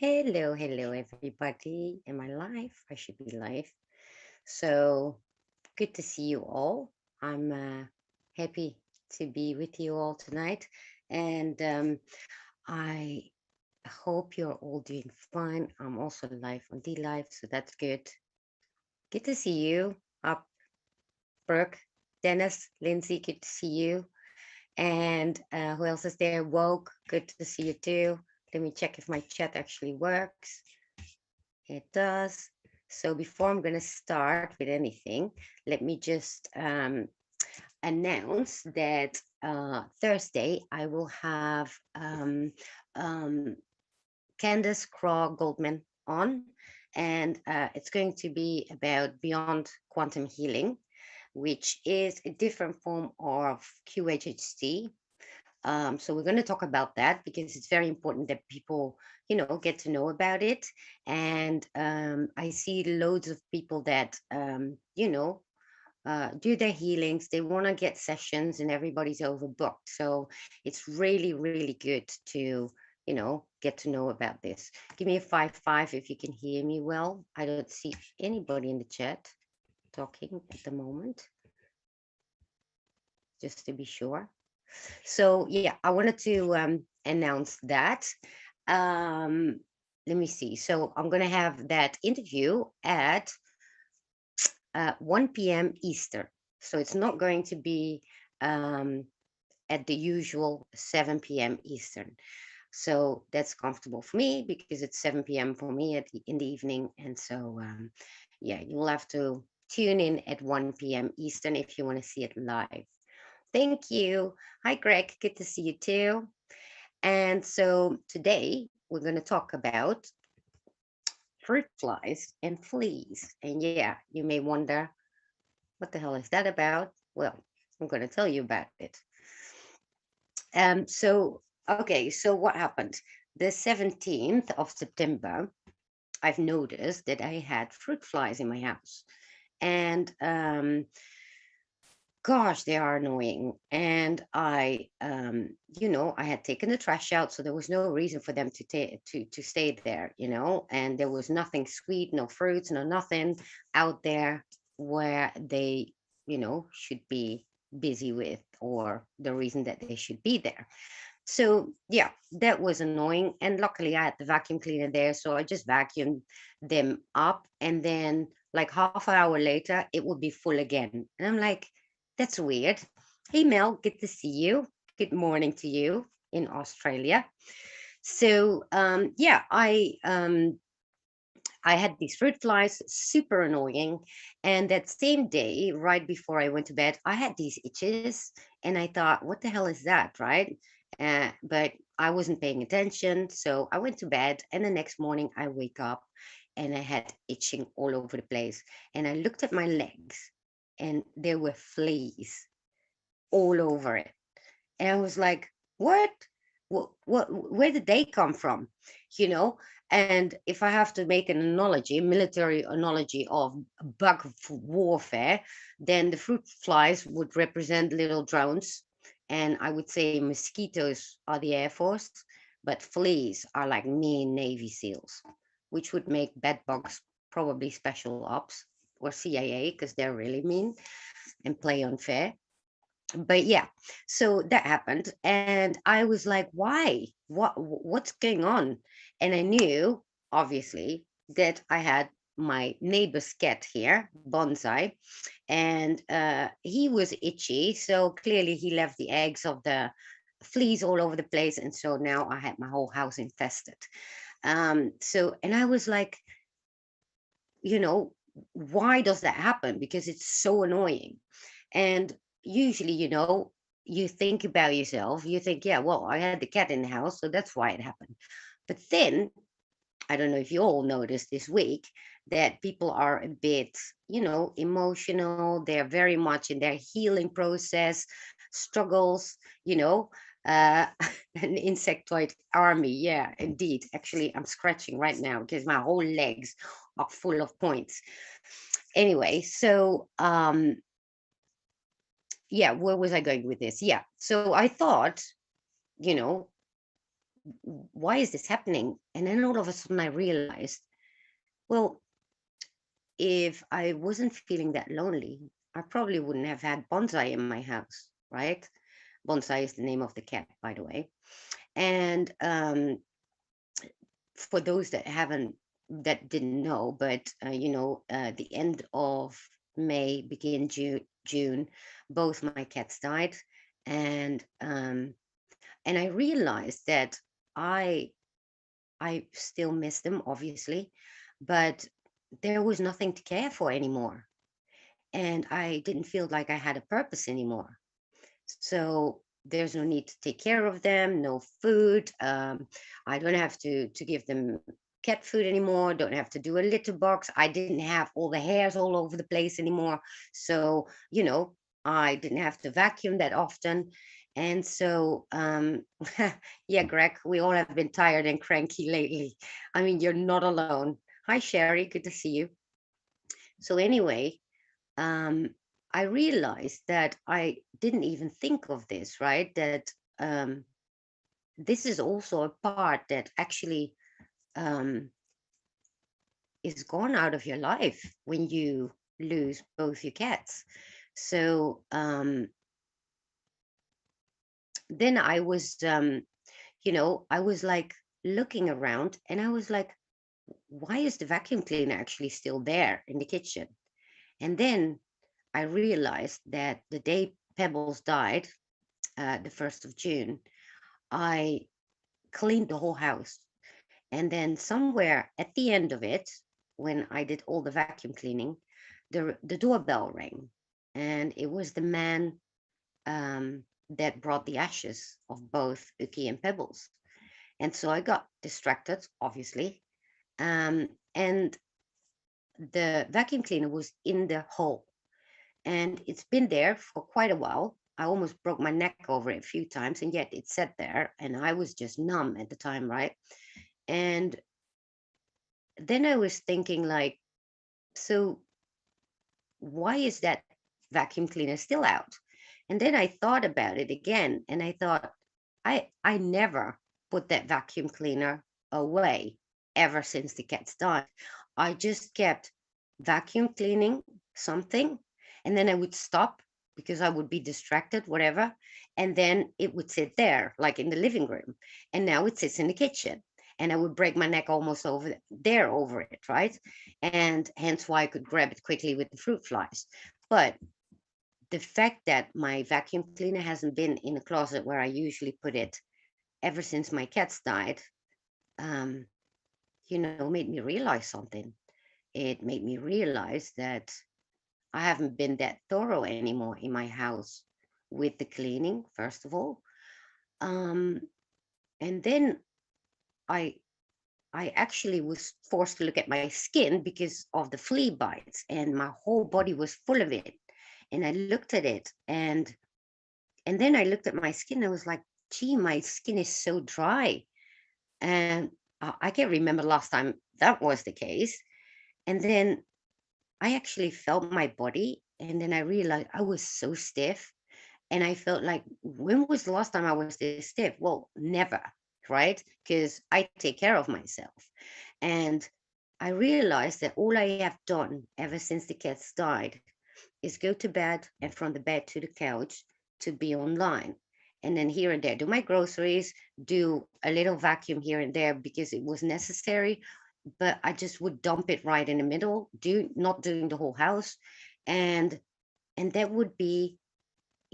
Hello, hello, everybody. Am I live? I should be live. So good to see you all. I'm happy to be with you all tonight, and I hope you're all doing fine. I'm also live on D Live, so that's good. Good to see you, up, Brooke, Dennis, Lindsay. Good to see you. And who else is there? Woke. Good to see you too. Let me check if my chat actually works. It does. So before I'm going to start with anything, let me just announce that Thursday I will have um, Candace Craw Goldman on, and it's going to be about beyond quantum healing, which is a different form of QHHT. So we're going to talk about that because it's very important that people, get to know about it. And I see loads of people that, do their healings. They want to get sessions, and everybody's overbooked. So it's really, really good to, get to know about this. Give me a 5-5 if you can hear me well. I don't see anybody in the chat talking at the moment, just to be sure. So yeah, I wanted to announce that. Um, Let me see. So I'm going to have that interview at 1 p.m. Eastern. So it's not going to be um, at the usual 7 p.m. Eastern. So that's comfortable for me because it's 7 p.m. for me in the evening. And so, yeah, you'll have to tune in at 1 p.m. Eastern if you want to see it live. Thank you. Hi, Greg. Good to see you too. And so today we're going to talk about fruit flies and fleas. And yeah, you may wonder, what the hell is that about? Well, I'm going to tell you about it. Okay, so what happened? The 17th of September, I've noticed that I had fruit flies in my house. And gosh, they are annoying. And I had taken the trash out, so there was no reason for them to stay there, and there was nothing sweet, no fruits, no nothing out there where they, should be busy with, or the reason that they should be there. So yeah, that was annoying. And luckily I had the vacuum cleaner there, so I just vacuumed them up, and then like half an hour later it would be full again. And I'm like, that's weird. Hey Mel, good to see you. Good morning to you in Australia. So yeah, I had these fruit flies, super annoying. And that same day, right before I went to bed, I had these itches, and I thought, what the hell is that, right? But I wasn't paying attention. So I went to bed, and the next morning I wake up and I had itching all over the place. And I looked at my legs, and there were fleas all over it. And I was like, what? Where did they come from? You know? And if I have to make an analogy, military analogy of bug warfare, then the fruit flies would represent little drones. And I would say mosquitoes are the Air Force, but fleas are like mean Navy SEALs, which would make bed bugs probably special ops or CIA because they're really mean and play unfair. But yeah, so that happened, and I was like, why, what's going on? And I knew, obviously, that I had my neighbor's cat here, Bonsai, and he was itchy, so clearly he left the eggs of the fleas all over the place, and so now I had my whole house infested. And I was like, you know why does that happen? Because it's so annoying. And usually, you think about yourself, you think, yeah, well, I had the cat in the house, so that's why it happened. But then, I don't know if you all noticed this week that people are a bit, emotional. They're very much in their healing process, struggles, you know, uh, an insectoid army. Yeah, indeed. Actually, I'm scratching right now because my whole legs are full of points. Anyway, so yeah, where was I going with this? Yeah, so I thought, you know, why is this happening? And then all of a sudden I realized, well, if I wasn't feeling that lonely, I probably wouldn't have had Bonsai in my house, right? Bonsai is the name of the cat, by the way. And for those that didn't know, but the end of May, begin June, both my cats died, and I realized that I I still miss them, obviously, but there was nothing to care for anymore, and I didn't feel like I had a purpose anymore. So there's no need to take care of them, no food. I don't have to give them cat food anymore, don't have to do a litter box. I didn't have all the hairs all over the place anymore. So, I didn't have to vacuum that often. And so, yeah, Greg, we all have been tired and cranky lately. I mean, you're not alone. Hi, Sherry. Good to see you. So, anyway, um, I realized that I didn't even think of this, right? That um, this is also a part that actually um, is gone out of your life when you lose both your cats. So then I was like looking around and I was like, why is the vacuum cleaner actually still there in the kitchen? And then I realized that the day Pebbles died, the 1st of June, I cleaned the whole house. And then somewhere at the end of it, when I did all the vacuum cleaning, the doorbell rang. And it was the man that brought the ashes of both Uki and Pebbles. And so I got distracted, obviously. And the vacuum cleaner was in the hole. And it's been there for quite a while. I almost broke my neck over it a few times, and yet it sat there, and I was just numb at the time, right? And then I was thinking, like, so why is that vacuum cleaner still out? And then I thought about it again, and I thought, I never put that vacuum cleaner away ever since the cats died. I just kept vacuum cleaning something, and then I would stop because I would be distracted, whatever, and then it would sit there, like in the living room, and now it sits in the kitchen. And I would break my neck almost there over it, right? And hence why I could grab it quickly with the fruit flies. But the fact that my vacuum cleaner hasn't been in a closet where I usually put it ever since my cats died, um, made me realize something. It made me realize that I haven't been that thorough anymore in my house with the cleaning, first of all. Um, and then I I actually was forced to look at my skin because of the flea bites, and my whole body was full of it. And I looked at it, and then I looked at my skin. I was like, "Gee, my skin is so dry." And I can't remember last time that was the case. And then I actually felt my body, and then I realized I was so stiff. And I felt like, when was the last time I was this stiff? Well, never, right? Because I take care of myself. And I realized that all I have done ever since the cats died is go to bed, and from the bed to the couch to be online. And then here and there, do my groceries, do a little vacuum here and there because it was necessary. But I just would dump it right in the middle, not doing the whole house. And that would be,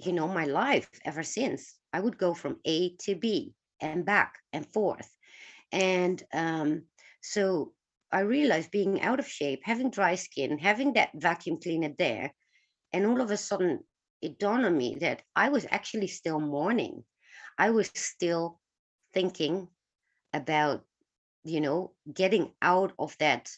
my life ever since. I would go from A to B and back and forth. And so I realized, being out of shape, having dry skin, having that vacuum cleaner there, and all of a sudden it dawned on me that I was actually still mourning. I was still thinking about, getting out of that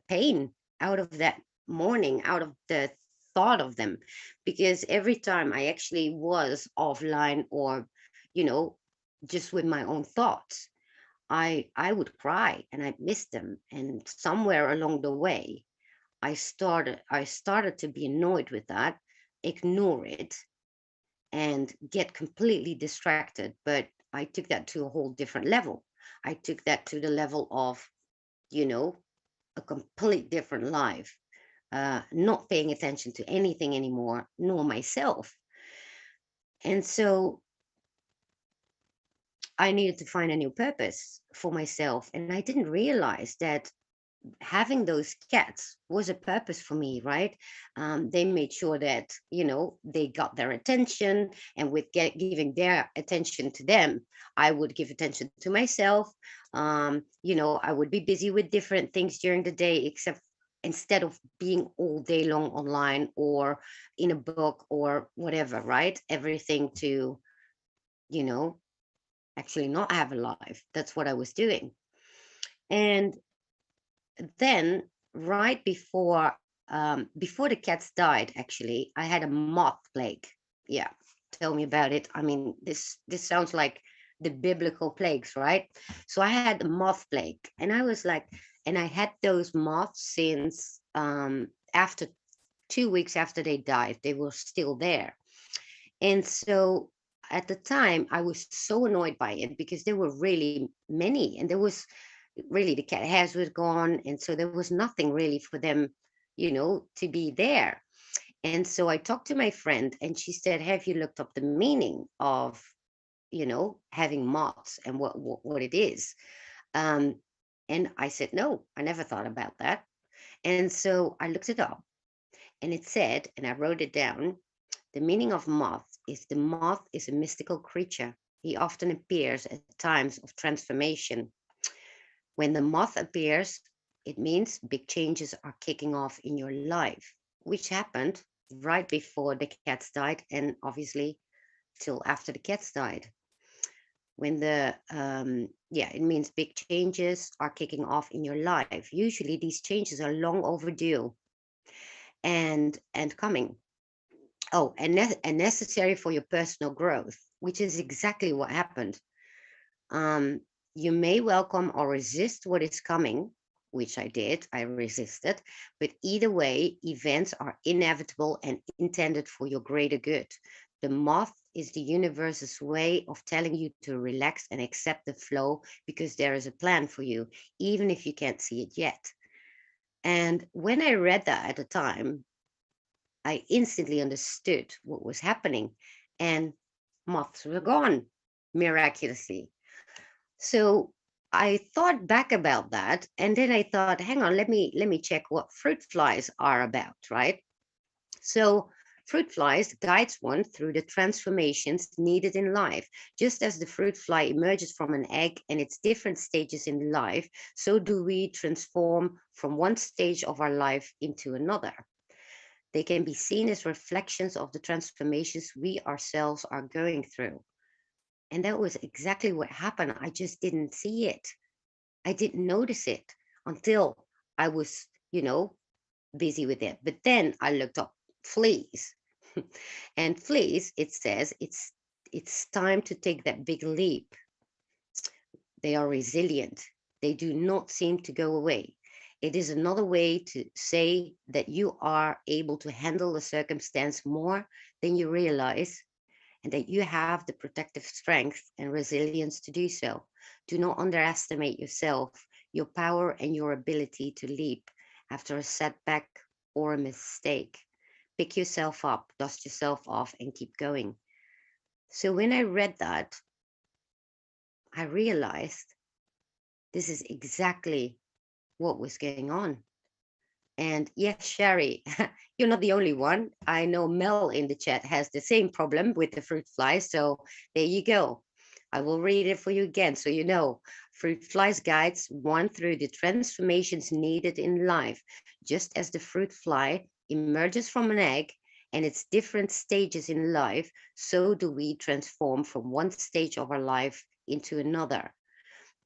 pain, out of that mourning, out of the thought of them. Because every time I actually was offline, or, you know, just with my own thoughts, I would cry and I missed them. And somewhere along the way, I started to be annoyed with that, ignore it, and get completely distracted. But I took that to a whole different level. I took that to the level of, you know, a complete different life, not paying attention to anything anymore, nor myself. And so I needed to find a new purpose for myself. And I didn't realize that having those cats was a purpose for me, right? They made sure that, they got their attention, and with giving their attention to them, I would give attention to myself. I would be busy with different things during the day, except instead of being all day long online or in a book or whatever, right? Everything to, you know, actually not have a life. That's what I was doing. And then right before the cats died, actually, I had a moth plague. Yeah, tell me about it. I mean, this sounds like the biblical plagues, right? So I had a moth plague, and I was like, and I had those moths since after 2 weeks after they died, they were still there. And so at the time, I was so annoyed by it because there were really many, and there was really the cat hairs was gone, and so there was nothing really for them, to be there. And so I talked to my friend, and she said, "Have you looked up the meaning of, having moths and what it is?" Um, and I said, "No, I never thought about that." And so I looked it up, and it said, and I wrote it down, the meaning of the moth is a mystical creature. He often appears at times of transformation. When the moth appears, it means big changes are kicking off in your life, which happened right before the cats died, and obviously till after the cats died. It means big changes are kicking off in your life. Usually these changes are long overdue and coming. Oh, and necessary for your personal growth, which is exactly what happened. Um, you may welcome or resist what is coming, which I did. I resisted. But either way, events are inevitable and intended for your greater good. The moth is the universe's way of telling you to relax and accept the flow because there is a plan for you, even if you can't see it yet. And when I read that at the time, I instantly understood what was happening, and moths were gone miraculously. So I thought back about that, and then I thought, hang on, let me check what fruit flies are about, right? So fruit flies guides one through the transformations needed in life. Just as the fruit fly emerges from an egg and its different stages in life, so do we transform from one stage of our life into another. They can be seen as reflections of the transformations we ourselves are going through. And that was exactly what happened. I just didn't see it. I didn't notice it until I was, busy with it. But then I looked up fleas. And fleas, it says it's time to take that big leap. They are resilient. They do not seem to go away. It is another way to say that you are able to handle the circumstance more than you realize, and that you have the protective strength and resilience to do so. Do not underestimate yourself, your power, and your ability to leap after a setback or a mistake. Pick yourself up, dust yourself off, and keep going. So when I read that, I realized this is exactly what was going on. And yes, Sherry, you're not the only one. I know Mel in the chat has the same problem with the fruit flies. So there you go. I will read it for you again so you know. Fruit flies guides one through the transformations needed in life, just as the fruit fly emerges from an egg and its different stages in life, so do we transform from one stage of our life into another.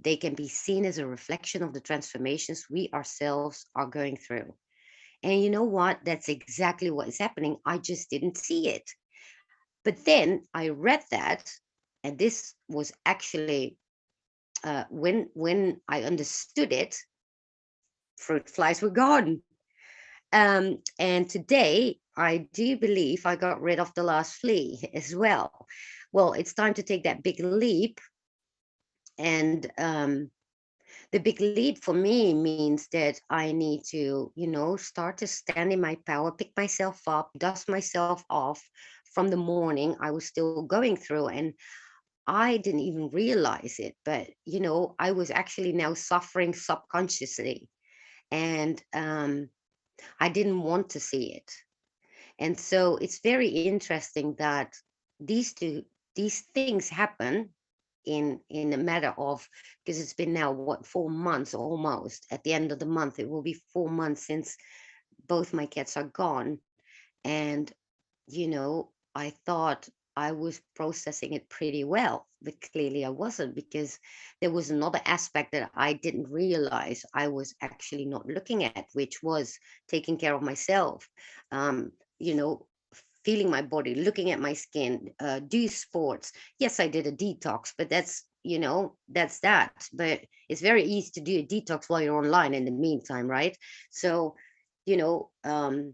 They can be seen as a reflection of the transformations we ourselves are going through. And you know what? That's exactly what is happening. I just didn't see it. But then I read that, and this was actually when I understood it, fruit flies were gone. And today, I do believe I got rid of the last flea as well. Well, it's time to take that big leap. And the big leap for me means that I need to, start to stand in my power, pick myself up, dust myself off from the morning I was still going through. And I didn't even realize it, but, I was actually now suffering subconsciously. And I didn't want to see it. And so it's very interesting that these two these things happen in a matter of, because it's been now what, 4 months almost. At the end of the month it will be 4 months since both my cats are gone. And I thought I was processing it pretty well, but clearly I wasn't, because there was another aspect that I didn't realize I was actually not looking at, which was taking care of myself. Um, you know, feeling my body, looking at my skin, do sports. Yes, I did a detox, but that's that. But it's very easy to do a detox while you're online in the meantime, right? So, you know, um,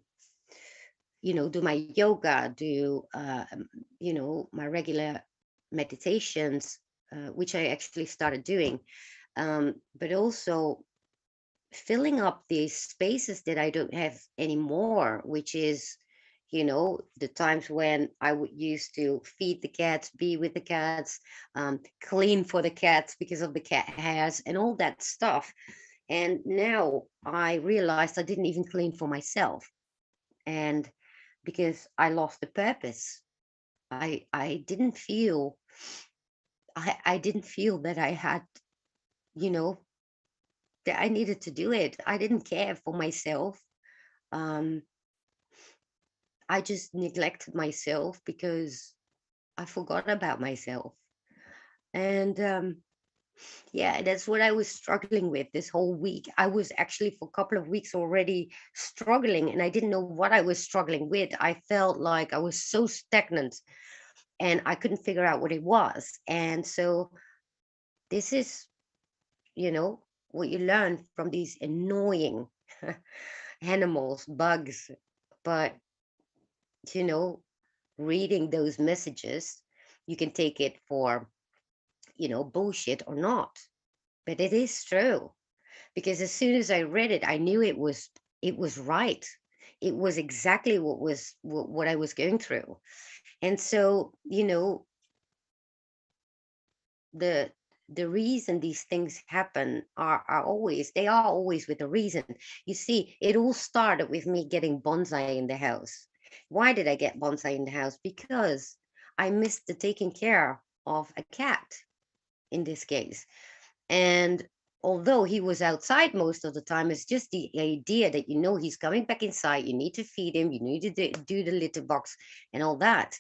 do my yoga, do my regular meditations, which I actually started doing, but also filling up these spaces that I don't have anymore, which is, the times when I would used to feed the cats, be with the cats, clean for the cats because of the cat hairs and all that stuff. And now I realized I didn't even clean for myself. And because I lost the purpose. I didn't feel I didn't feel that I had, you know, that I needed to do it. I didn't care for myself. Um, I just neglected myself because I forgot about myself. And yeah, that's what I was struggling with this whole week. I was actually for a couple of weeks already struggling, and I didn't know what I was struggling with. I felt like I was so stagnant and I couldn't figure out what it was. And so this is, what you learn from these annoying animals, bugs. But, you know, reading those messages, you can take it for, bullshit or not. But it is true, because as soon as I read it, I knew it was right. It was exactly what I was going through. And so, the the reason these things happen are always with a reason. You see, it all started with me getting bonsai in the house. Why did I get bonsai in the house? Because I missed the taking care of a cat in this case. And although he was outside most of the time, it's just the idea that he's coming back inside. You need to feed him, you need to do the litter box and all that.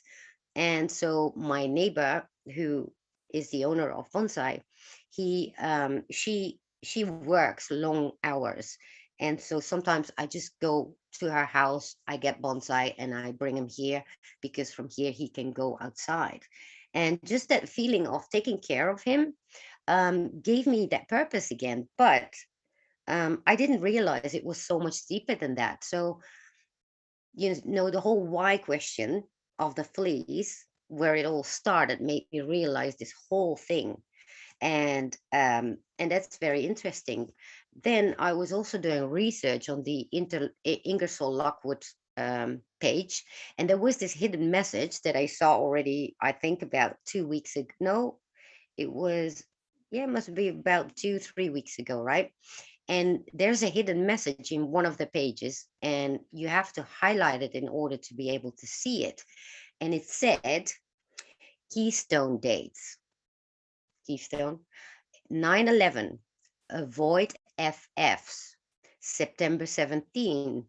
And so my neighbor, who is the owner of bonsai, she works long hours. And so sometimes I just go to her house, I get bonsai and I bring him here, because from here he can go outside. And just that feeling of taking care of him gave me that purpose again. But I didn't realize it was so much deeper than that. So, the whole why question of the fleas, where it all started, made me realize this whole thing. And that's very interesting. Then I was also doing research on the Ingersoll Lockwood page, and there was this hidden message that I saw already, I think about 2 weeks ago. No, it was, yeah, it must be about 2 3 weeks ago, right? And there's a hidden message in one of the pages, and you have to highlight it in order to be able to see it. And it said keystone dates. Keystone 9/11, avoid FFs. September 17,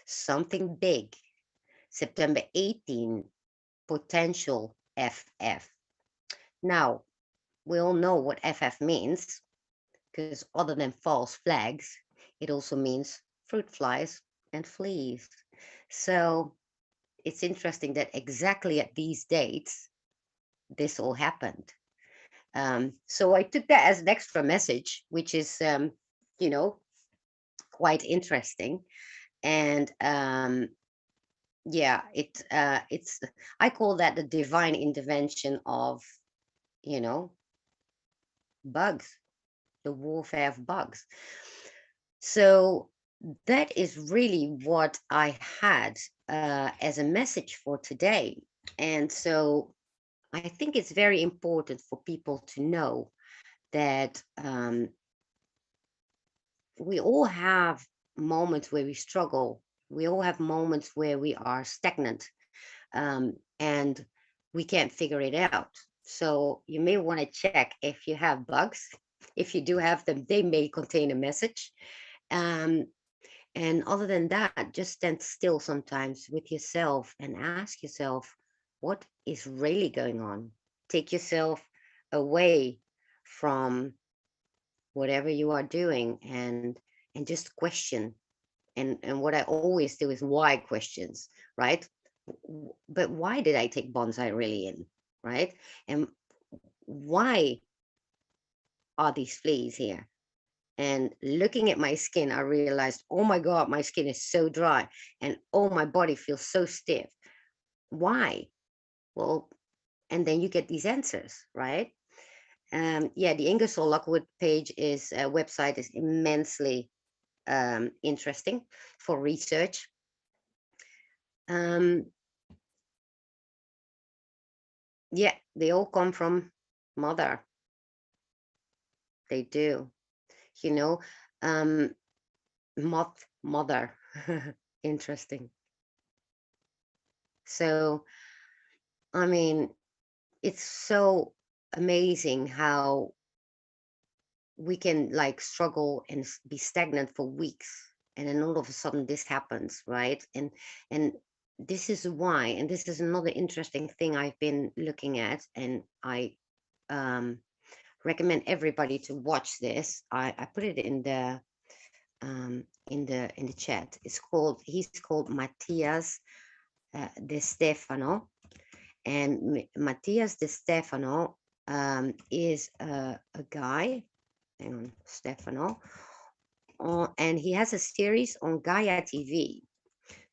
something big. September 18, potential FF. Now, we all know what FF means, because other than false flags, it also means fruit flies and fleas. So it's interesting that exactly at these dates, this all happened. So I took that as an extra message, which is, you know, quite interesting. And yeah, it's I call that the divine intervention of, you know, bugs, the warfare of bugs. So that is really what I had as a message for today. And so I think it's very important for people to know that we all have moments where we struggle. We all have moments where we are stagnant, and we can't figure it out. So you may want to check if you have bugs. If you do have them, they may contain a message. Um, and other than that, just stand still sometimes with yourself and ask yourself, what is really going on? Take yourself away from whatever you are doing and just question. And what I always do is why questions, right? But why did I take bonsai really in, right? And why are these fleas here? And looking at my skin, I realized, oh my God, my skin is so dry. And oh, my body feels so stiff. Why? Well, and then you get these answers, right? Yeah, the Ingersoll Lockwood page is website is immensely interesting for research. Um, yeah, they all come from mother. They do, you know, um, moth mother. Interesting. So, I mean, it's so amazing how we can like struggle and be stagnant for weeks, and then all of a sudden this happens, right? And this is why, and this is another interesting thing I've been looking at, and I um recommend everybody to watch this. I put it in the chat. He's called Matthias De Stefano. And Matthias De Stefano is a guy, hang on, Stefano, and he has a series on Gaia TV.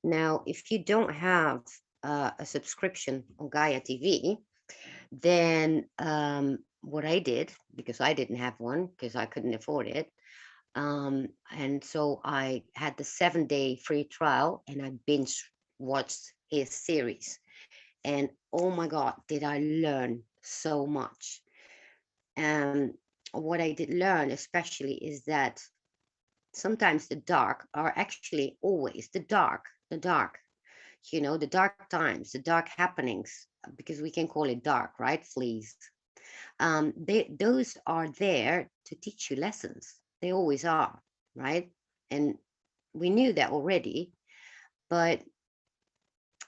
Now, if you don't have a subscription on Gaia TV, then what I did, because I didn't have one, because I couldn't afford it, and so I had the 7-day free trial and I binge watched his series. And oh my God, did I learn so much. And what I did learn especially is that sometimes the dark are actually always the dark, the dark times, the dark happenings, because we can call it dark, right? Fleas. Those are there to teach you lessons. They always are, right? And we knew that already, but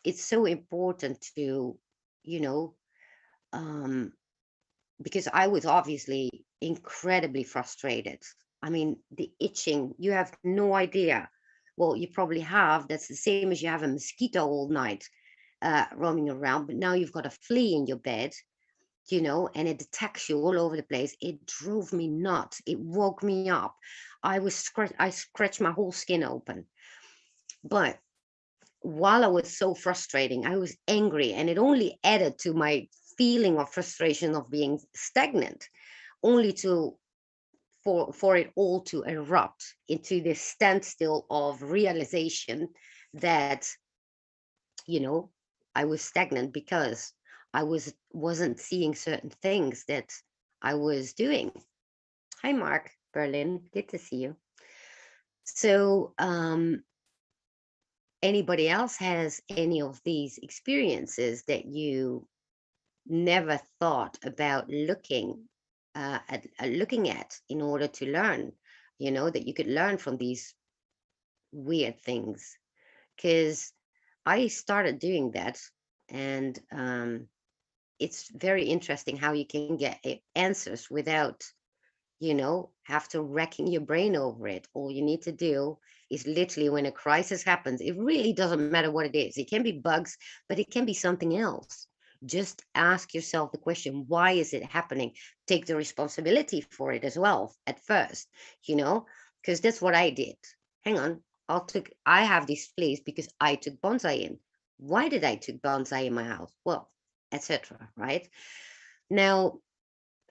it's so important to, you know, um, because I was obviously incredibly frustrated. I mean, the itching, you have no idea. Well, you probably have. That's the same as you have a mosquito all night roaming around, but now you've got a flea in your bed, and it attacks you all over the place. It drove me nuts. It woke me up. I scratched my whole skin open. But while I was so frustrating, I was angry, and it only added to my feeling of frustration of being stagnant, only for it all to erupt into this standstill of realization that, you know, I was stagnant because I wasn't seeing certain things that I was doing. Hi, Mark Berlin. Good to see you. So, anybody else has any of these experiences that you never thought about looking at in order to learn, that you could learn from these weird things? Because I started doing that, and it's very interesting how you can get answers without, have to racking your brain over it. All you need to do is literally when a crisis happens, it really doesn't matter what it is. It can be bugs, but it can be something else. Just ask yourself the question, why is it happening? Take the responsibility for it as well at first, because that's what I did. Hang on, I have these fleas because I took bonsai in. Why did I took bonsai in my house? Well, etc. Right now,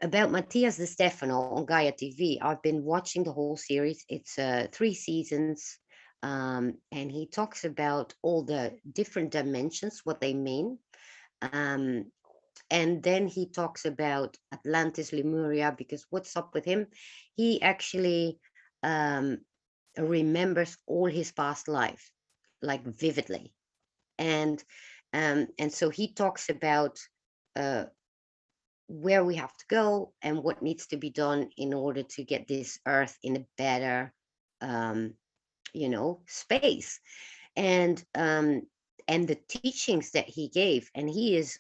About Matthias De Stefano on Gaia TV, I've been watching the whole series. It's 3 seasons, and he talks about all the different dimensions, what they mean. Um, and then he talks about Atlantis, Lemuria, because what's up with him? He actually um, remembers all his past life, like vividly, and so he talks about uh, where we have to go and what needs to be done in order to get this earth in a better um, space, and um, and the teachings that he gave, and he is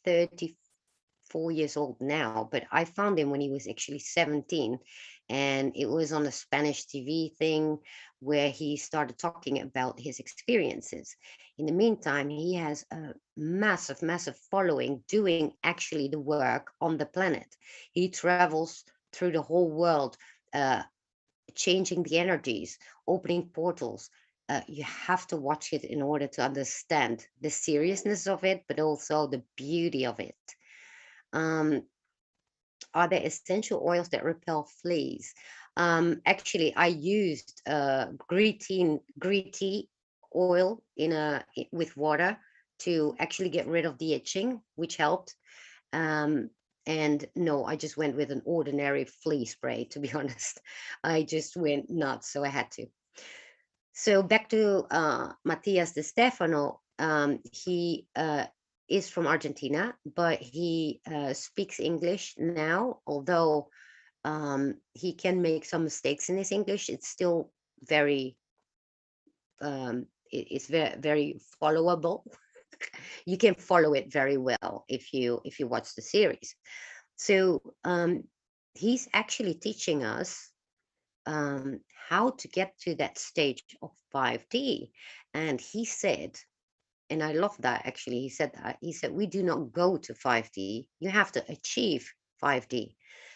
34 years old now, but I found him when he was actually 17. And it was on a Spanish TV thing where he started talking about his experiences. In the meantime, he has a massive, massive following doing actually the work on the planet. He travels through the whole world, uh, changing the energies, opening portals. You have to watch it in order to understand the seriousness of it, but also the beauty of it. Um, are there essential oils that repel fleas? Actually, I used green tea oil with water to actually get rid of the itching, which helped. Um, and no, I just went with an ordinary flea spray, to be honest. I just went nuts, so I had to. So back to Matias de Stefano. He is from Argentina, but he speaks English now. Although he can make some mistakes in his English, it's still very it's very very followable. You can follow it very well if you watch the series. So he's actually teaching us um, how to get to that stage of 5D. And he said, and I love that actually, he said, we do not go to 5D, you have to achieve 5D.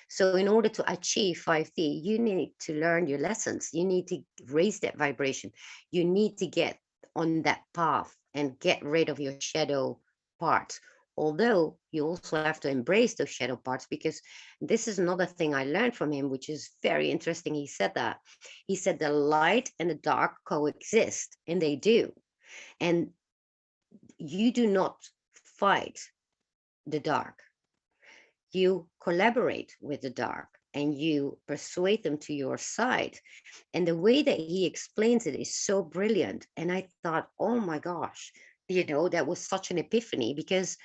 So, in order to achieve 5D, you need to learn your lessons. You need to raise that vibration. You need to get on that path and get rid of your shadow parts. Although you also have to embrace those shadow parts, because this is another thing I learned from him, which is very interesting. He said that. He said the light and the dark coexist, and they do. And you do not fight the dark, you collaborate with the dark and you persuade them to your side. And the way that he explains it is so brilliant. And I thought, oh my gosh, that was such an epiphany, because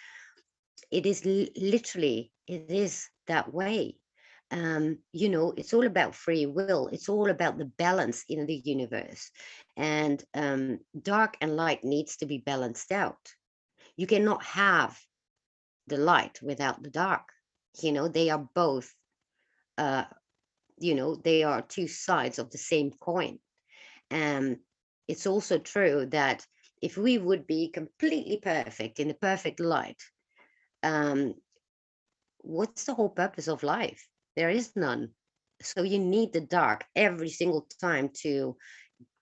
it is literally, it is that way. It's all about free will. It's all about the balance in the universe. And dark and light needs to be balanced out. You cannot have the light without the dark. They are both, uh, they are two sides of the same coin. And it's also true that if we would be completely perfect in the perfect light, um, what's the whole purpose of life? There is none. So you need the dark every single time to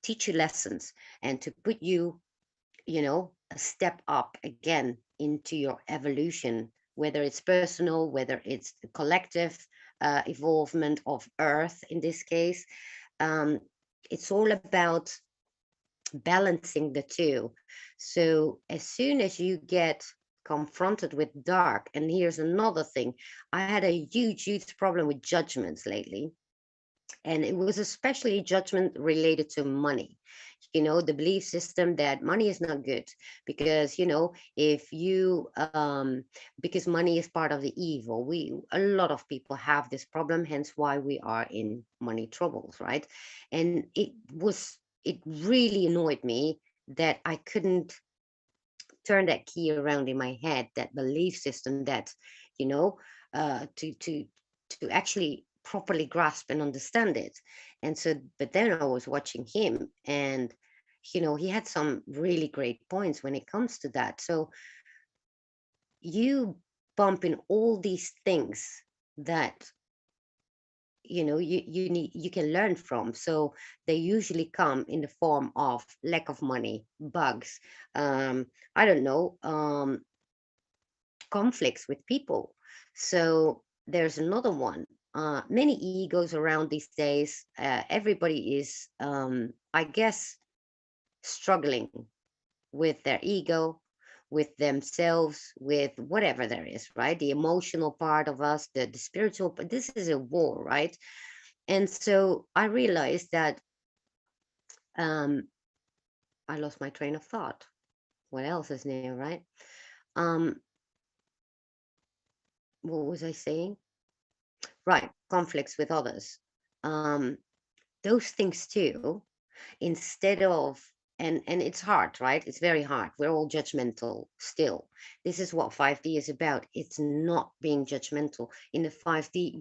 teach you lessons and to put you, a step up again into your evolution, whether it's personal, whether it's the collective evolvement of Earth in this case. Um, it's all about balancing the two. So as soon as you get confronted with dark, and here's another thing, I had a huge, huge problem with judgments lately, and it was especially judgment related to money. The belief system that money is not good, because if you because money is part of the evil. We A lot of people have this problem, hence why we are in money troubles, right? And it really annoyed me that I couldn't turn that key around in my head, that belief system, that you know to actually properly grasp and understand it. And so, but then I was watching him, and he had some really great points when it comes to that. So you bump in all these things that you can learn from. So they usually come in the form of lack of money, bugs, I don't know, conflicts with people. So there's another one. Many egos around these days. Everybody is, I guess, struggling with their ego, with themselves, with whatever there is, right? The emotional part of us, the spiritual, but this is a war, right? And so I realized that um, I lost my train of thought. What else is new, right? Um, what was I saying? Right, conflicts with others. Um, those things too, instead of, and it's hard, right? It's very hard. We're all judgmental still. This is what 5D is about. It's not being judgmental. In the 5D,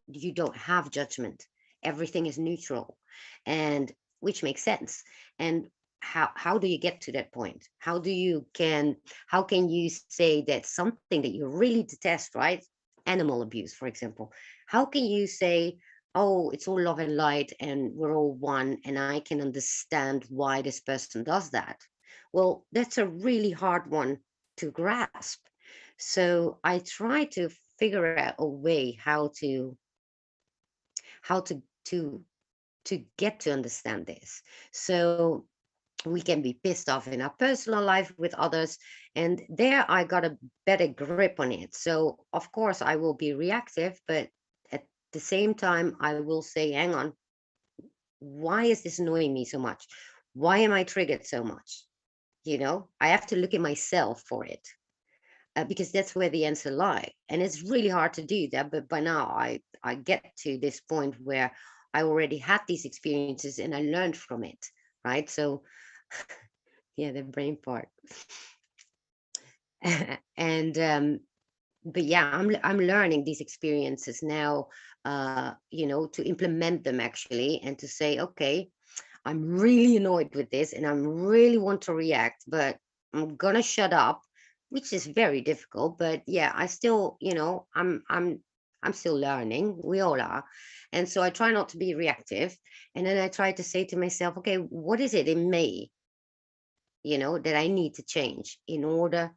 you don't have judgment. Everything is neutral, and which makes sense. And how do you get to that point? How can you say that something that you really detest, right? Animal abuse, for example. How can you say, oh, it's all love and light and we're all one and I can understand why this person does that? Well, that's a really hard one to grasp. So I try to figure out a way how to get to understand this. So we can be pissed off in our personal life with others, and there I got a better grip on it. So of course I will be reactive, but at the same time I will say, hang on, why is this annoying me so much? Why am I triggered so much? I have to look at myself for it, because that's where the answer lie. And it's really hard to do that. But by now, I get to this point where I already had these experiences and I learned from it, right? So, yeah, the brain part. And but yeah, I'm learning these experiences now, to implement them actually, and to say, okay, I'm really annoyed with this and I really want to react, but I'm gonna shut up, which is very difficult. But yeah, I still, I'm still learning. We all are. And so I try not to be reactive. And then I try to say to myself, okay, what is it in me, that I need to change in order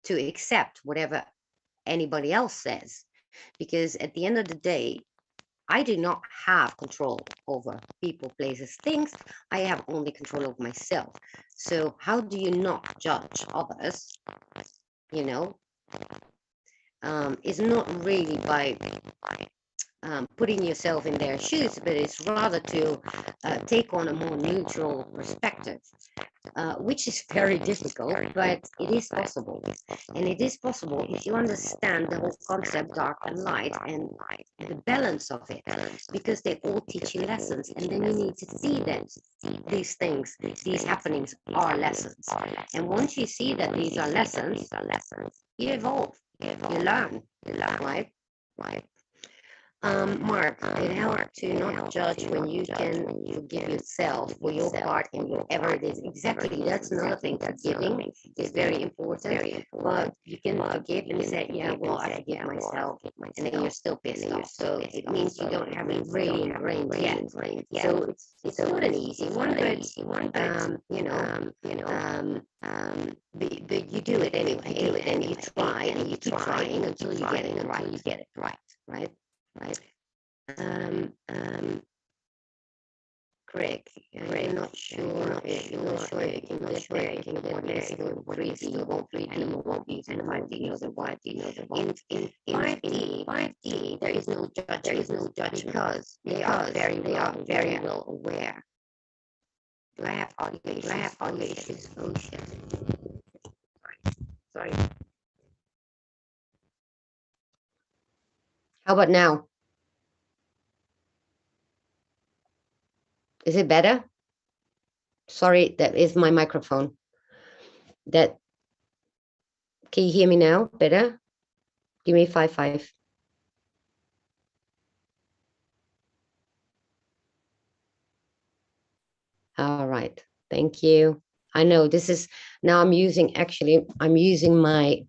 to accept whatever anybody else says? Because at the end of the day, I do not have control over people, places, things. I have only control over myself. So how do you not judge others? You know, it's not really by putting yourself in their shoes, but it's rather to take on a more neutral perspective, which is very difficult, but it is possible. And it is possible if you understand the whole concept, dark and light, and the balance of it, because they all teach you lessons. And then you need to see that these things, these happenings are lessons. And once you see that these are lessons, you evolve, you learn, right? Mark, it helps to not judge when you can forgive yourself for your part in whatever it is. Exactly, that's another thing. Forgiving is very important, but you can forgive and say, yeah, well, I forgive myself, and then you're still pissed off. So it means you don't have it really ingrained yet. So it's not an easy one, but but you do it anyway, and you try, and you keep trying until you get it right, right? Right. Um, um, Greg, I'm not sure if you're not sure if you can get there, if your body is still freezing, you won't bleed, and you won't be in 5D, you know the 5D, in 5D, there is no judge, because they are very well aware. Do I have audio issues? Oh shit. Sorry. How about now? Is it better? Sorry, that is my microphone. That Can you hear me now? Better? Give me 5. All right. Thank you. I know this is now I'm using hang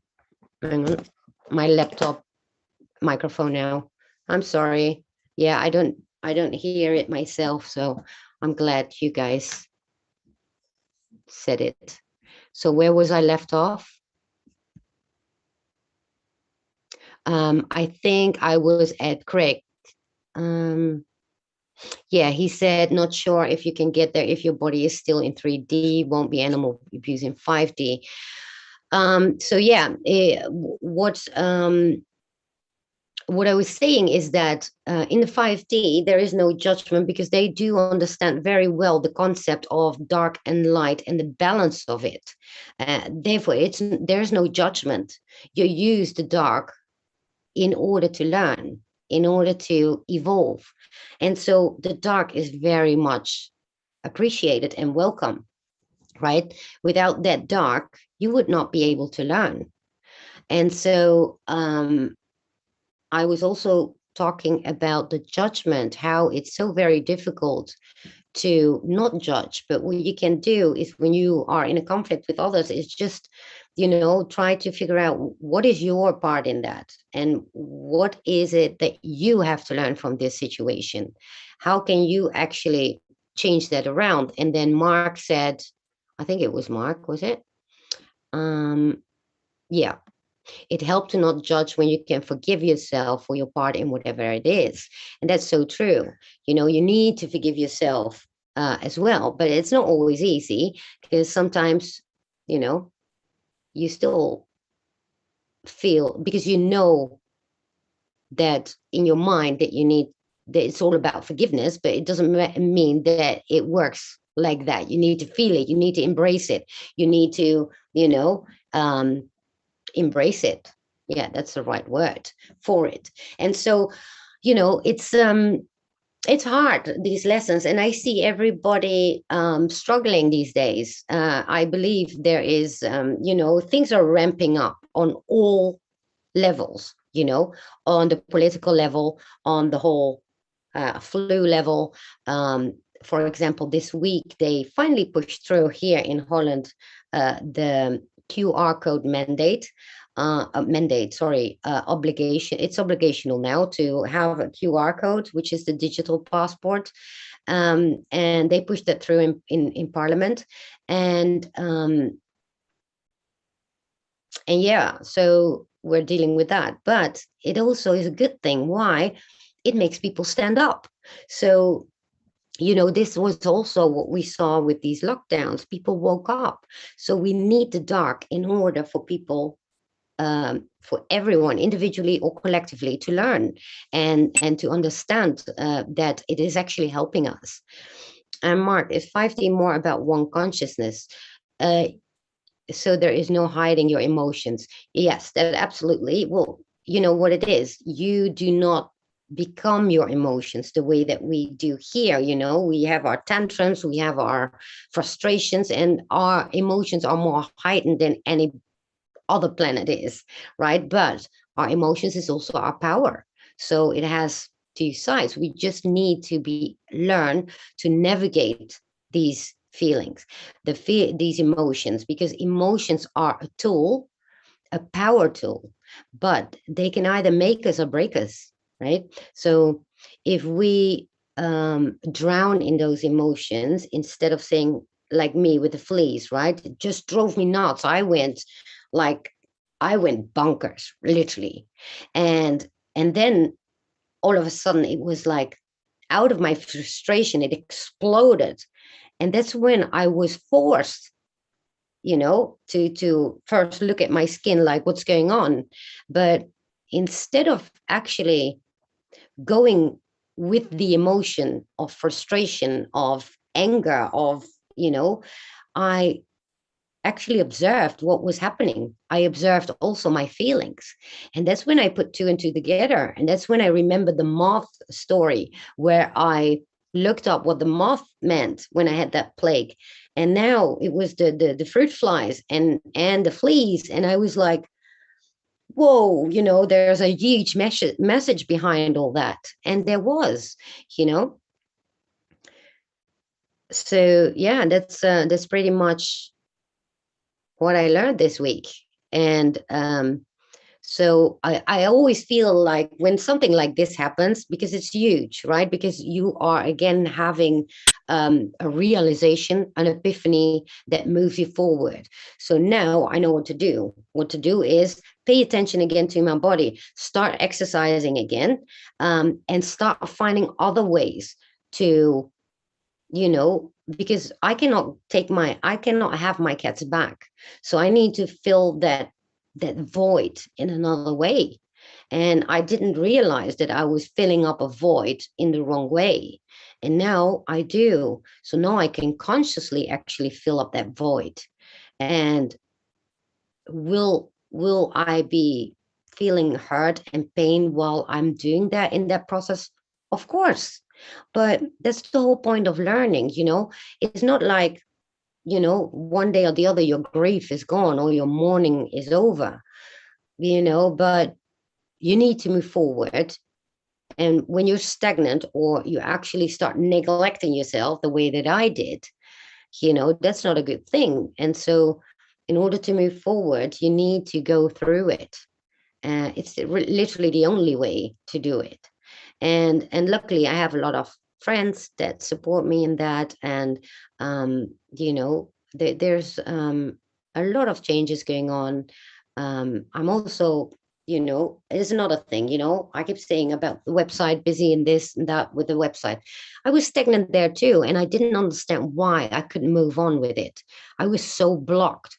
on, my laptop microphone now. I'm sorry. Yeah, I don't hear it myself, so I'm glad you guys said it. So where was I left off? I think I was at Craig. Um, yeah, he said, not sure if you can get there if your body is still in 3D, won't be animal abuse in 5D. So yeah, what I was saying is that in the 5D, there is no judgment because they do understand very well the concept of dark and light and the balance of it. Therefore, there's no judgment. You use the dark in order to learn, in order to evolve. And so the dark is very much appreciated and welcome, right? Without that dark, you would not be able to learn. And so I was also talking about the judgment, how it's so very difficult to not judge. But what you can do is when you are in a conflict with others, is just, try to figure out what is your part in that and what is it that you have to learn from this situation. How can you actually change that around? And then Mark said, I think it was Mark, was it? Um, yeah, it helped to not judge when you can forgive yourself for your part in whatever it is. And that's so true. You need to forgive yourself as well, but it's not always easy because sometimes, you know, you still feel because that in your mind that you need that it's all about forgiveness, but it doesn't mean that it works like that. You need to feel it, you need to embrace it, you need to, um, embrace it. Yeah, that's the right word for it. And so, it's hard, these lessons, and I see everybody struggling these days. I believe there is, things are ramping up on all levels, on the political level, on the whole flu level. For example, this week they finally pushed through here in Holland the QR code obligation. It's obligational now to have a QR code, which is the digital passport. And they pushed that through in Parliament. And yeah, so we're dealing with that. But it also is a good thing. Why? It makes people stand up. So, this was also what we saw with these lockdowns. People woke up. So we need the dark in order for people, for everyone, individually or collectively, to learn and to understand that it is actually helping us. And Mark, is 5D more about one consciousness? Uh, so there is no hiding your emotions. Yes, that absolutely. Well, you know what it is. You do not become your emotions the way that we do here. We have our tantrums, we have our frustrations, and our emotions are more heightened than any other planet is, right? But our emotions is also our power. So it has two sides. We just need to learn to navigate these feelings, these emotions, because emotions are a tool, a power tool, but they can either make us or break us, right? So if we drown in those emotions instead of saying, like me with the fleas, right? It just drove me nuts. Like I went bonkers, literally. And then all of a sudden it was like out of my frustration, it exploded. And that's when I was forced, to first look at my skin, like what's going on. But instead of actually going with the emotion of frustration, of anger, I actually observed what was happening. I observed also my feelings. And that's when I put two and two together. And that's when I remembered the moth story, where I looked up what the moth meant when I had that plague. And now it was the fruit flies and the fleas. And I was like, whoa, there's a huge message behind all that. And there was, you know. So yeah, that's pretty much what I learned this week. And so I always feel like when something like this happens, because it's huge, right? Because you are again having a realization, an epiphany that moves you forward. So now I know what to do. What to do is pay attention again to my body, start exercising again, and start finding other ways to, because I cannot have my cats back. So I need to fill that void in another way. And I didn't realize that I was filling up a void in the wrong way. And now I do. So now I can consciously actually fill up that void. And will I be feeling hurt and pain while I'm doing that in that process? Of course. But that's the whole point of learning. It's not like, one day or the other your grief is gone or your mourning is over, but you need to move forward. And when you're stagnant or you actually start neglecting yourself the way that I did, that's not a good thing. And so in order to move forward, you need to go through it. It's literally the only way to do it. And luckily I have a lot of friends that support me in that. And there's a lot of changes going on. I'm also, there's another thing, I keep saying about the website, busy in this and that with the website. I was stagnant there too, and I didn't understand why I couldn't move on with it. I was so blocked.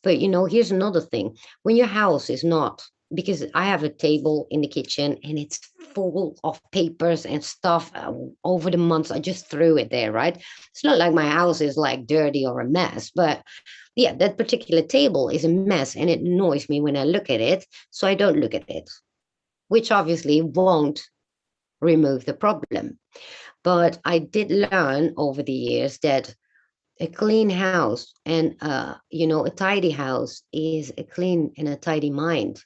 But here's another thing. When your house is not, because I have a table in the kitchen and it's full of papers and stuff over the months. I just threw it there, right? It's not like my house is like dirty or a mess, but yeah, that particular table is a mess and it annoys me when I look at it. So I don't look at it, which obviously won't remove the problem. But I did learn over the years that a clean house and a tidy house is a clean and a tidy mind.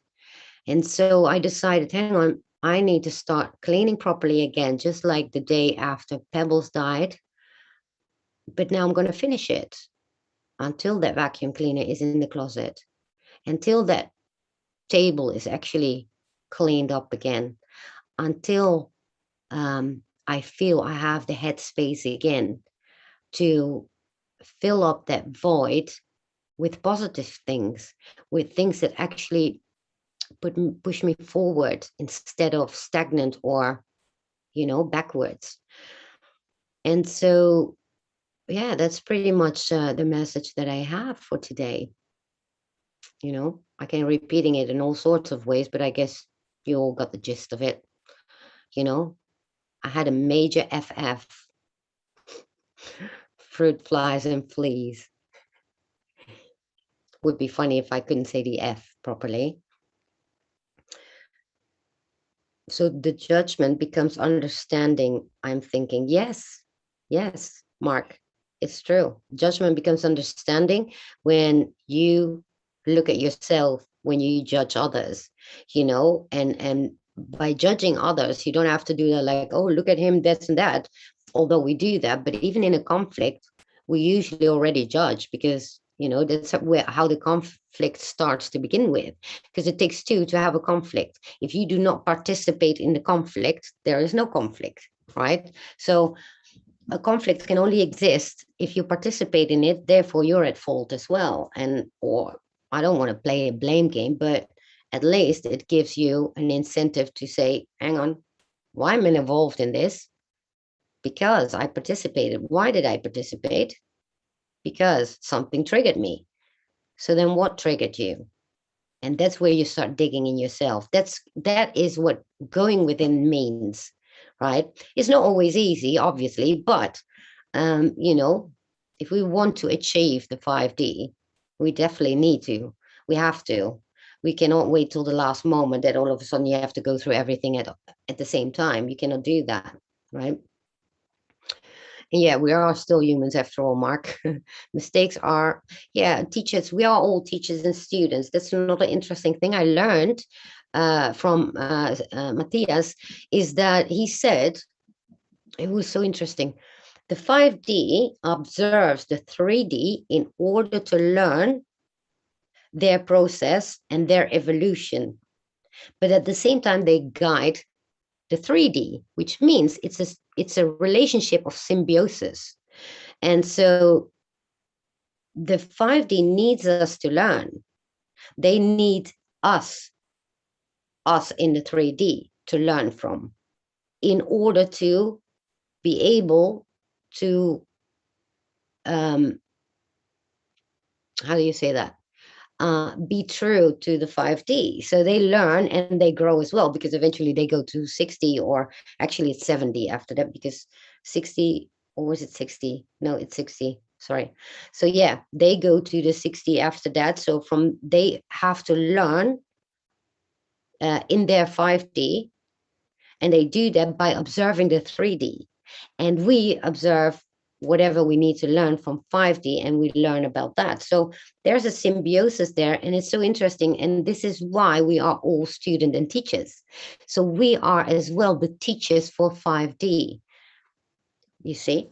And so I decided, hang on, I need to start cleaning properly again, just like the day after Pebbles died. But now I'm going to finish it until that vacuum cleaner is in the closet, until that table is actually cleaned up again, until I feel I have the headspace again to fill up that void with positive things, with things that actually push me forward instead of stagnant or, backwards. And so, yeah, that's pretty much the message that I have for today. I can repeating it in all sorts of ways, but I guess you all got the gist of it. I had a major FF, fruit flies and fleas. Would be funny if I couldn't say the F properly. So the judgment becomes understanding. I'm thinking, yes, Mark, it's true. Judgment becomes understanding when you look at yourself, when you judge others, and by judging others, you don't have to do that like, oh, look at him, this and that. Although we do that, but even in a conflict, we usually already judge because that's how the conflict starts to begin with, because it takes two to have a conflict. If you do not participate in the conflict, there is no conflict, right? So a conflict can only exist if you participate in it, therefore you're at fault as well. Or I don't want to play a blame game, but at least it gives you an incentive to say, hang on, why am I involved in this? Because I participated. Why did I participate? Because something triggered me. So then what triggered you? And that's where you start digging in yourself. That is what going within means, right? It's not always easy, obviously, but if we want to achieve the 5D, we definitely need to. We have to. We cannot wait till the last moment that all of a sudden you have to go through everything at the same time. You cannot do that, right? And yeah, we are still humans after all, Mark. Mistakes are, yeah, teachers, we are all teachers and students. That's another interesting thing I learned from Matthias, is that he said, it was so interesting, the 5D observes the 3D in order to learn their process and their evolution. But at the same time, they guide the 3D, which means it's a relationship of symbiosis. And so the 5D needs us to learn. They need us, us in the 3D to learn from in order to be able to, um, how do you say that? Be true to the 5D. So they learn and they grow as well because eventually they go to 60, or actually it's 70 after that, because 60, or was it 60? No, it's 60. Sorry. So yeah, they go to the 60 after that. So from they have to learn in their 5D, and they do that by observing the 3D. And we observe whatever we need to learn from 5D, and we learn about that. So there's a symbiosis there, and it's so interesting. And this is why we are all students and teachers. So we are as well the teachers for 5D, you see.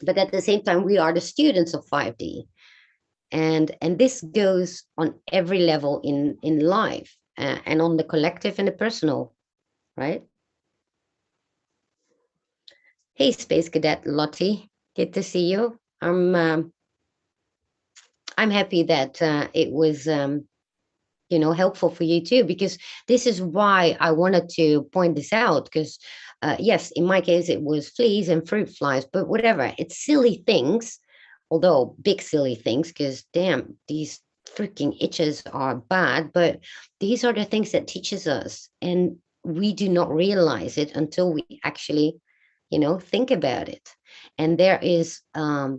But at the same time, we are the students of 5D. And this goes on every level in life, and on the collective and the personal, right? Hey, Space Cadet Lottie, good to see you. I'm happy that it was helpful for you too, because this is why I wanted to point this out. Because yes, in my case it was fleas and fruit flies, but whatever, it's silly things, although big silly things. Because damn, these freaking itches are bad, but these are the things that teaches us, and we do not realize it until we actually think about it. And there is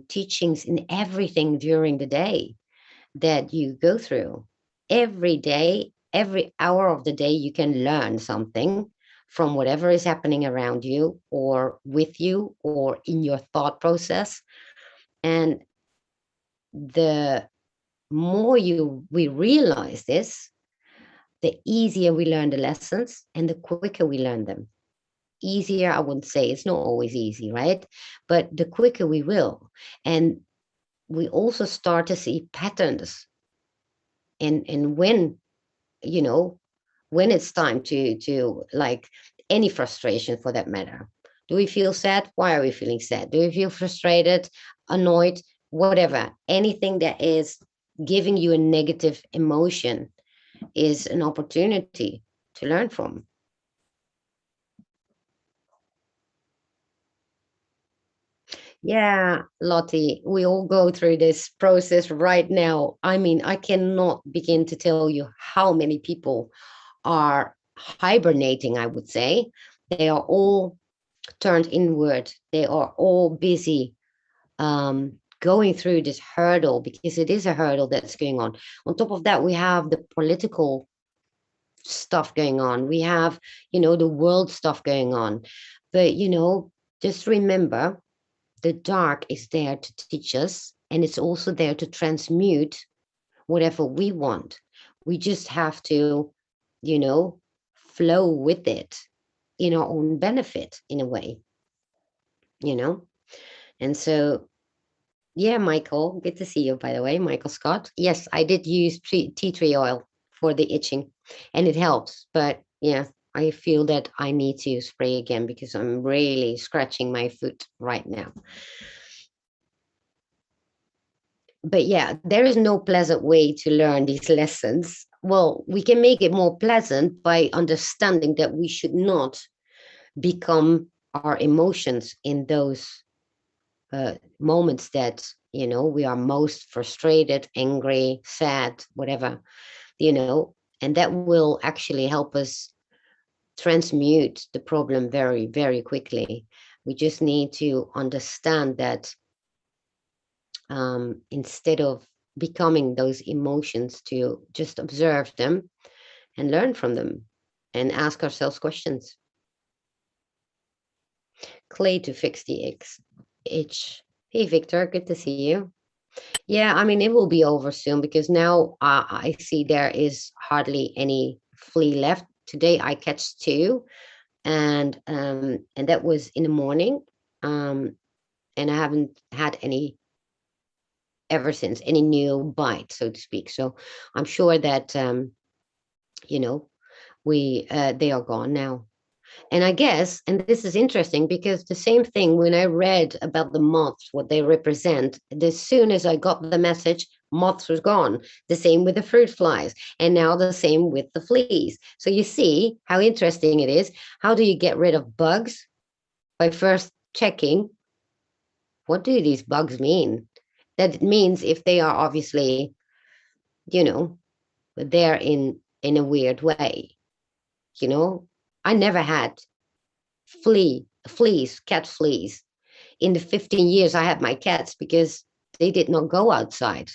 teachings in everything during the day that you go through. Every day, every hour of the day, you can learn something from whatever is happening around you, or with you, or in your thought process. And the more we realize this, the easier we learn the lessons and the quicker we learn them. Easier, I wouldn't say, it's not always easy, right? But the quicker we will. And we also start to see patterns. And you know when it's time to like, any frustration for that matter. Do we feel sad? Why are we feeling sad? Do we feel frustrated, annoyed, whatever? Anything that is giving you a negative emotion is an opportunity to learn from. Yeah, Lottie, we all go through this process right now. I mean, I cannot begin to tell you how many people are hibernating, I would say. They are all turned inward. They are all busy going through this hurdle, because it is a hurdle that's going on. On top of that, we have the political stuff going on. We have, the world stuff going on. But, just remember, the dark is there to teach us, and it's also there to transmute whatever we want. We just have to, you know, flow with it in our own benefit, in a way, you know? And so, yeah, Michael, good to see you, by the way, Michael Scott. Yes, I did use tea tree oil for the itching, and it helps. But yeah, I feel that I need to spray again because I'm really scratching my foot right now. But yeah, there is no pleasant way to learn these lessons. Well, we can make it more pleasant by understanding that we should not become our emotions in those moments that, we are most frustrated, angry, sad, whatever, and that will actually help us transmute the problem very, very quickly. We just need to understand that, instead of becoming those emotions, to just observe them and learn from them and ask ourselves questions. Clay to fix the itch. Hey, Victor, good to see you. Yeah, I mean, it will be over soon, because now I see there is hardly any flea left. Today I catch two, and that was in the morning, um, and I haven't had any ever since, any new bite, so to speak. So I'm sure that, you know we they are gone now. And I guess, and this is interesting, because the same thing, when I read about the moths, what they represent, as soon as I got the message, moths are gone. The same with the fruit flies, and now the same with the fleas. So you see how interesting it is. How do you get rid of bugs? By first checking, what do these bugs mean? That it means if they are obviously, you know, there in a weird way, you know. I never had cat fleas in the 15 years I had my cats, because they did not go outside.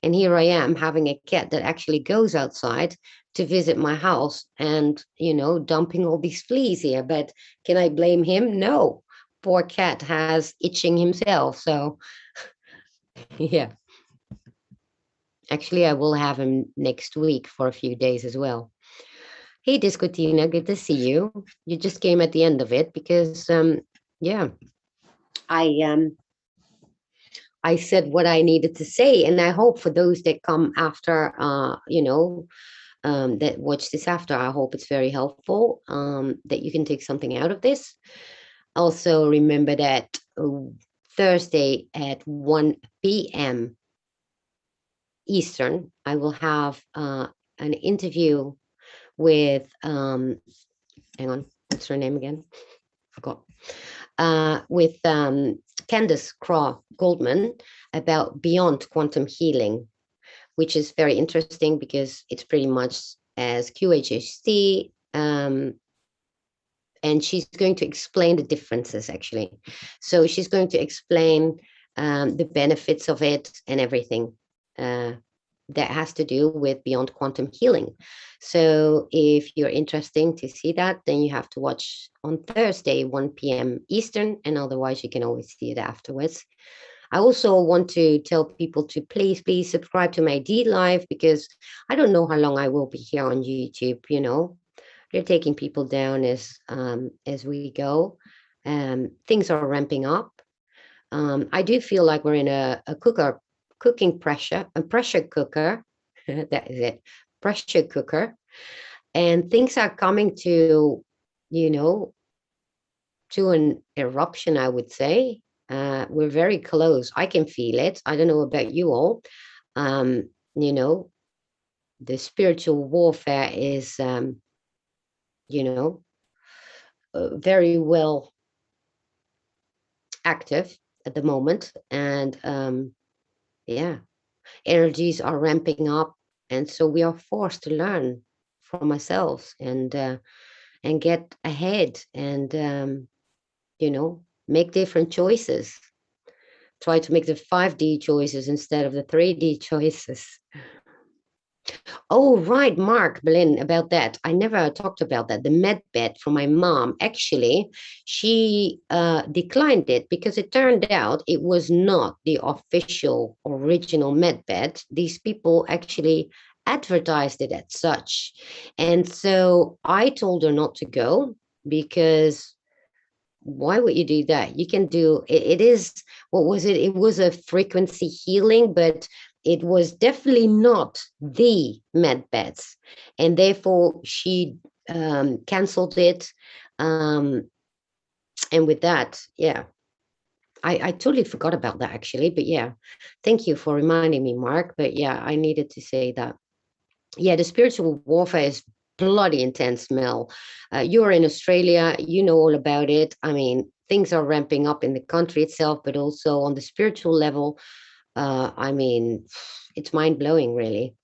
And here I am having a cat that actually goes outside to visit my house and, dumping all these fleas here. But can I blame him? No. Poor cat has itching himself. So, yeah. Actually, I will have him next week for a few days as well. Hey, Discotina, good to see you. You just came at the end of it because, yeah, I I said what I needed to say, and I hope for those that come after, that watch this after, I hope it's very helpful. That you can take something out of this. Also, remember that Thursday at 1 p.m. Eastern, I will have an interview with hang on, what's her name again? Forgot. With Candace Craw Goldman about beyond quantum healing, which is very interesting because it's pretty much as QHHC. And she's going to explain the differences, actually. So she's going to explain the benefits of it and everything. That has to do with beyond quantum healing. So if you're interested to see that, then you have to watch on Thursday, 1 p.m. Eastern, and otherwise you can always see it afterwards. I also want to tell people to please subscribe to my D Live, because I don't know how long I will be here on YouTube. They're taking people down as we go. Things are ramping up. I do feel like we're in a cooking pressure, a pressure cooker. That is it, pressure cooker. And things are coming you know, to an eruption, I would say. We're very close. I can feel it. I don't know about you all. Um, you know, the spiritual warfare is, you know, very well active at the moment. And yeah, energies are ramping up. And so we are forced to learn from ourselves and get ahead and, make different choices. Try to make the 5D choices instead of the 3D choices. Oh, right, Mark Berlin, about that. I never talked about that. The med bed from my mom. Actually, she declined it because it turned out it was not the official original med bed. These people actually advertised it as such. And so I told her not to go, because why would you do that? You can do it, it is, what was it? It was a frequency healing, but it was definitely not the med beds. And therefore she canceled it. And with that, yeah, I totally forgot about that, actually. But yeah, thank you for reminding me, Mark. But yeah, I needed to say that. Yeah, the spiritual warfare is bloody intense, Mel. You're in Australia, you know all about it. I mean, things are ramping up in the country itself, but also on the spiritual level. I mean, it's mind blowing, really.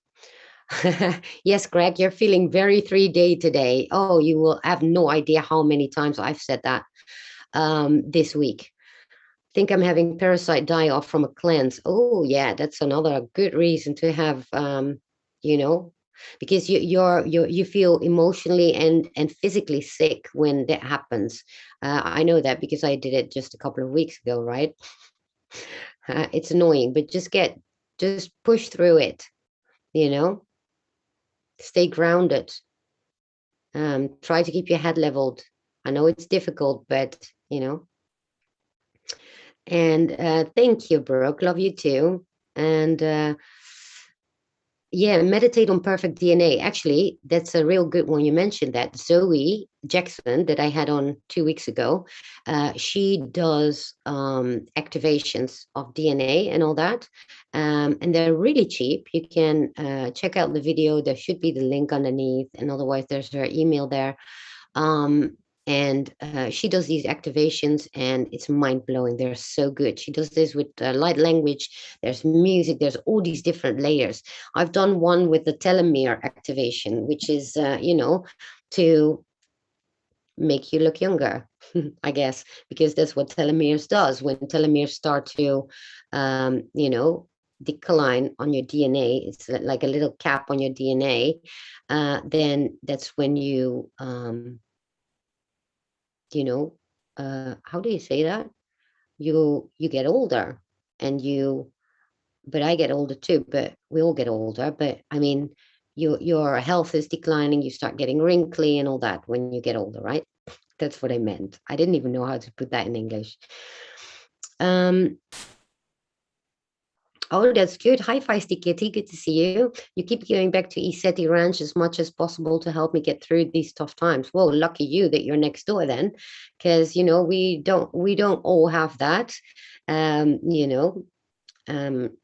Yes, Greg, you're feeling very 3D today. Oh, you will have no idea how many times I've said that this week. Think I'm having parasite die off from a cleanse. Oh, yeah, that's another good reason to have, you know, because you feel emotionally and physically sick when that happens. I know that because I did it just a couple of weeks ago, right? It's annoying, but just push through it, you know, stay grounded. Try to keep your head leveled. I know it's difficult, but and thank you, Brooke. Love you too. And Yeah, meditate on perfect DNA. Actually, that's a real good one. You mentioned that Zoe Jackson that I had on 2 weeks ago. She does activations of DNA and all that, and they're really cheap. You can check out the video. There should be the link underneath, and otherwise, there's her email there. Um, and she does these activations, and it's mind blowing. They're so good. She does this with light language. There's music. There's all these different layers. I've done one with the telomere activation, which is, to make you look younger, I guess, because that's what telomeres does. When telomeres start to, decline on your DNA, it's like a little cap on your DNA. Then that's when you know, how do you say that? You get older, and but I get older too, but we all get older. But I mean, your health is declining, you start getting wrinkly and all that when you get older, right? That's what I meant. I didn't even know how to put that in English. Um, oh, that's good. Hi, Feisty Kitty. Good to see you. You keep going back to Iseti Ranch as much as possible to help me get through these tough times. Well, lucky you that you're next door then, because we don't all have that. Um, you know, um,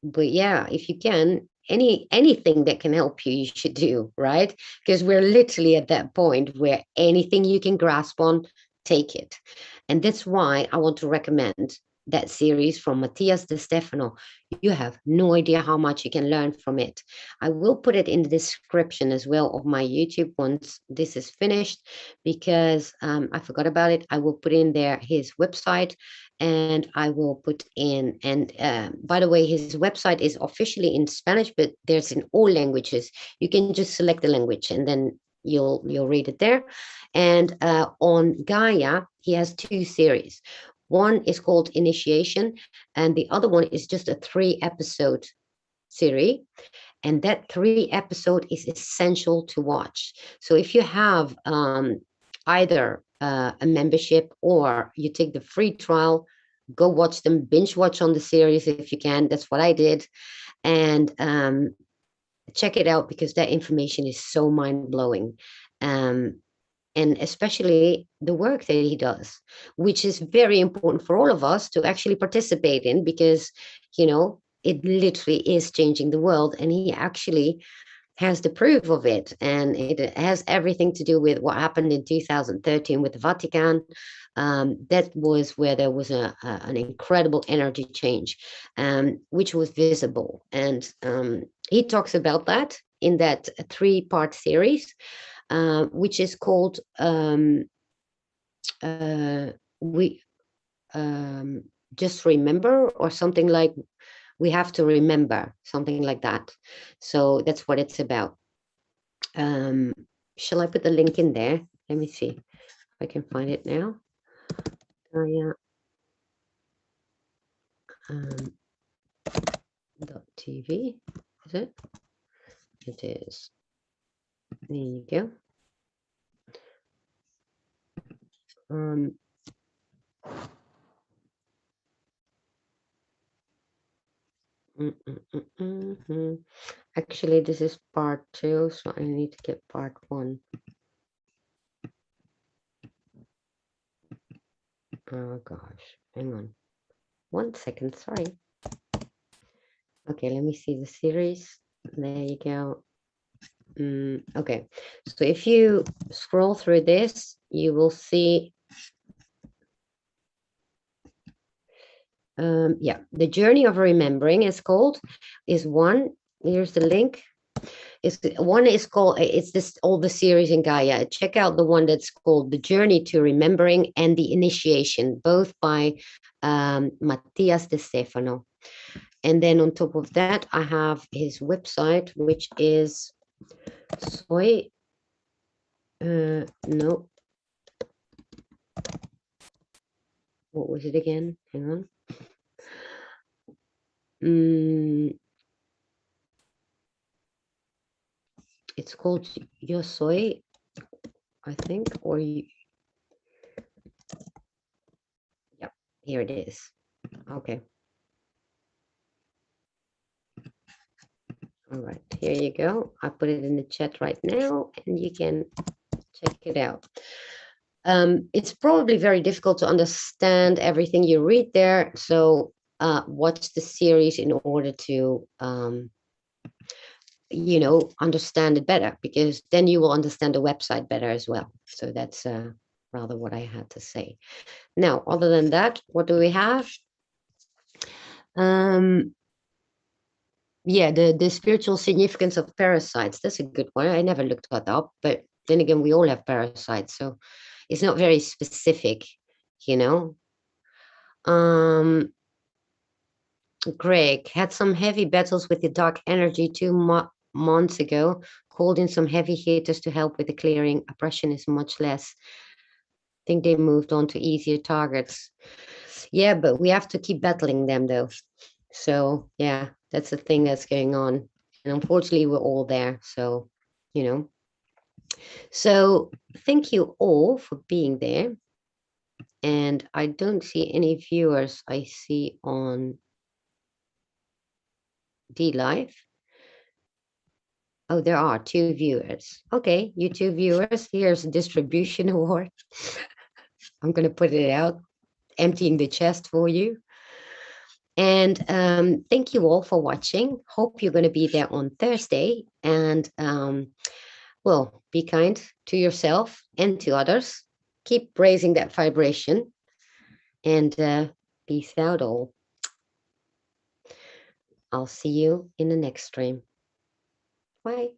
but yeah, if you can, anything that can help you, you should do, right? Because we're literally at that point where anything you can grasp on, take it. And that's why I want to recommend that series from Matthias de Stefano. You have no idea how much you can learn from it. I will put it in the description as well of my YouTube once this is finished, because I forgot about it. I will put in there his website, and I will put in, and by the way, his website is officially in Spanish, but there's in all languages. You can just select the language, and then you'll read it there. And on Gaia, he has two series. One is called Initiation, and the other one is just a 3-episode series. And that 3-episode is essential to watch. So if you have either a membership, or you take the free trial, go watch them, binge watch on the series if you can. That's what I did. And check it out, because that information is so mind blowing. Um, and especially the work that he does, which is very important for all of us to actually participate in, because, it literally is changing the world. And he actually has the proof of it. And it has everything to do with what happened in 2013 with the Vatican. That was where there was an incredible energy change, which was visible. And he talks about that in that 3-part series, which is called uh, We um, Just Remember, or something like We Have to Remember, something like that. So that's what it's about. Um, shall I put the link in there? Let me see if I can find it now. Oh, yeah. Um, .tv, is it? It is. There you go. Um, Actually, this is part 2, so I need to get part 1. Oh gosh, hang on 1 second, sorry. Okay, let me see the series. There you go. Okay, so if you scroll through this, you will see, The Journey of Remembering is called, is one. Here's the link. One is called, it's this, all the series in Gaia. Check out the one that's called The Journey to Remembering and The Initiation, both by Matthias de Stefano. And then on top of that, I have his website, which is soy, no, what was it again? Hang on. It's called Yo Soy, I think, or yep, here it is. Okay. All right, here you go. I put it in the chat right now, and you can check it out. It's probably very difficult to understand everything you read there, so watch the series in order to understand it better, because then you will understand the website better as well. So that's rather what I had to say. Now, other than that, what do we have? Yeah, the spiritual significance of parasites. That's a good one. I never looked that up, but then again, we all have parasites, so it's not very specific, you know. Greg had some heavy battles with the dark energy 2 months ago, called in some heavy hitters to help with the clearing. Oppression is much less. I think they moved on to easier targets. Yeah, but we have to keep battling them though. So yeah, that's the thing that's going on. And unfortunately, we're all there. So, you know. So thank you all for being there. And I don't see any viewers I see on D Live. Oh, there are 2 viewers. Okay, you 2 viewers, here's a distribution award. I'm going to put it out, emptying the chest for you. And thank you all for watching. Hope you're going to be there on Thursday. And well, be kind to yourself and to others. Keep raising that vibration. And peace out all. I'll see you in the next stream. Bye.